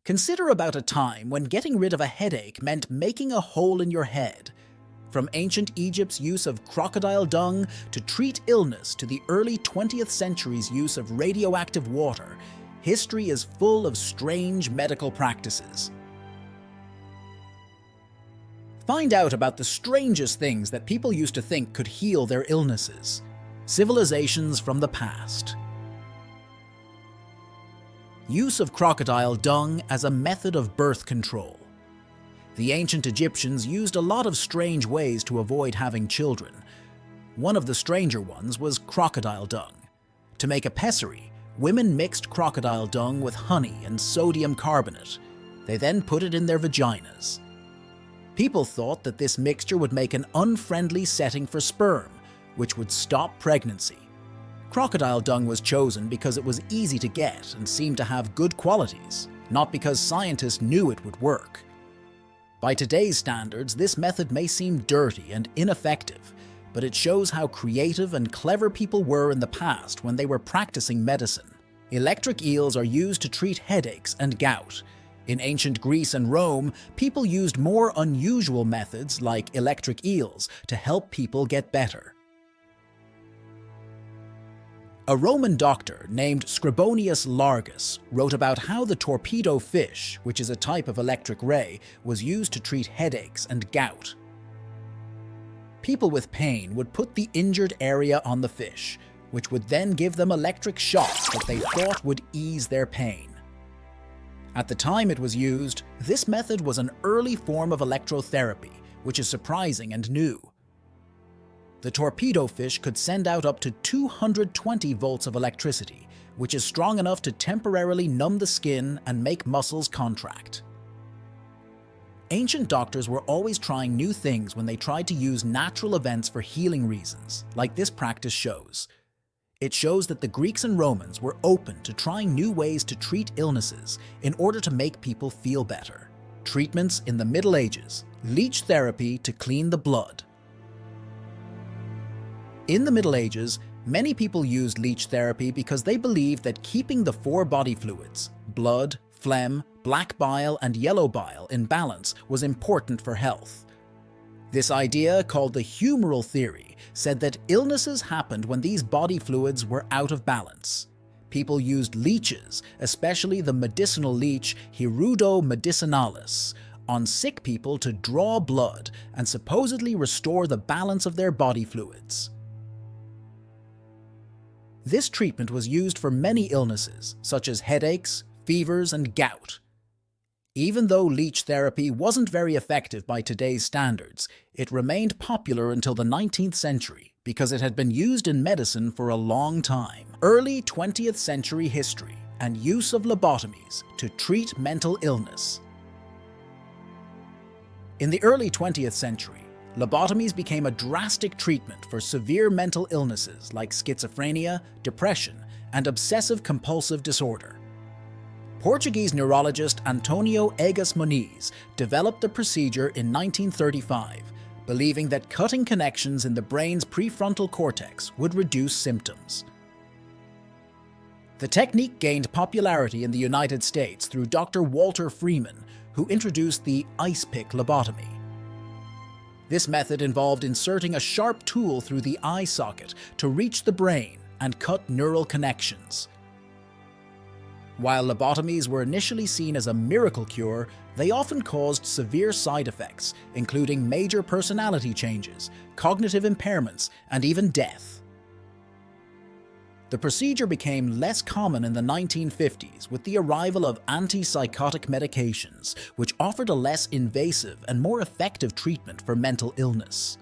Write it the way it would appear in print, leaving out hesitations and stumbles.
Consider about a time when getting rid of a headache meant making a hole in your head. From ancient Egypt's use of crocodile dung to treat illness to the early 20th century's use of radioactive water, history is full of strange medical practices. Find out about the strangest things that people used to think could heal their illnesses. Civilizations from the past. Use of crocodile dung as a method of birth control. The ancient Egyptians used a lot of strange ways to avoid having children. One of the stranger ones was crocodile dung. To make a pessary, women mixed crocodile dung with honey and sodium carbonate. They then put it in their vaginas. People thought that this mixture would make an unfriendly setting for sperm, which would stop pregnancy. Crocodile dung was chosen because it was easy to get and seemed to have good qualities, not because scientists knew it would work. By today's standards, this method may seem dirty and ineffective, but it shows how creative and clever people were in the past when they were practicing medicine. Electric eels are used to treat headaches and gout. In ancient Greece and Rome, people used more unusual methods like electric eels to help people get better. A Roman doctor named Scribonius Largus wrote about how the torpedo fish, which is a type of electric ray, was used to treat headaches and gout. People with pain would put the injured area on the fish, which would then give them electric shocks that they thought would ease their pain. At the time it was used, this method was an early form of electrotherapy, which is surprising and new. The torpedo fish could send out up to 220 volts of electricity, which is strong enough to temporarily numb the skin and make muscles contract. Ancient doctors were always trying new things when they tried to use natural events for healing reasons, like this practice shows. It shows that the Greeks and Romans were open to trying new ways to treat illnesses in order to make people feel better. Treatments in the Middle Ages, leech therapy to clean the blood. In the Middle Ages, many people used leech therapy because they believed that keeping the four body fluids, blood, phlegm, black bile, and yellow bile in balance was important for health. This idea, called the humoral theory, said that illnesses happened when these body fluids were out of balance. People used leeches, especially the medicinal leech Hirudo medicinalis, on sick people to draw blood and supposedly restore the balance of their body fluids. This treatment was used for many illnesses, such as headaches, fevers, and gout. Even though leech therapy wasn't very effective by today's standards, it remained popular until the 19th century because it had been used in medicine for a long time. Early 20th century history and use of lobotomies to treat mental illness. In the early 20th century, lobotomies became a drastic treatment for severe mental illnesses like schizophrenia, depression, and obsessive-compulsive disorder. Portuguese neurologist Antonio Egas Moniz developed the procedure in 1935, believing that cutting connections in the brain's prefrontal cortex would reduce symptoms. The technique gained popularity in the United States through Dr. Walter Freeman, who introduced the ice pick lobotomy. This method involved inserting a sharp tool through the eye socket to reach the brain and cut neural connections. While lobotomies were initially seen as a miracle cure, they often caused severe side effects, including major personality changes, cognitive impairments, and even death. The procedure became less common in the 1950s with the arrival of antipsychotic medications, which offered a less invasive and more effective treatment for mental illness.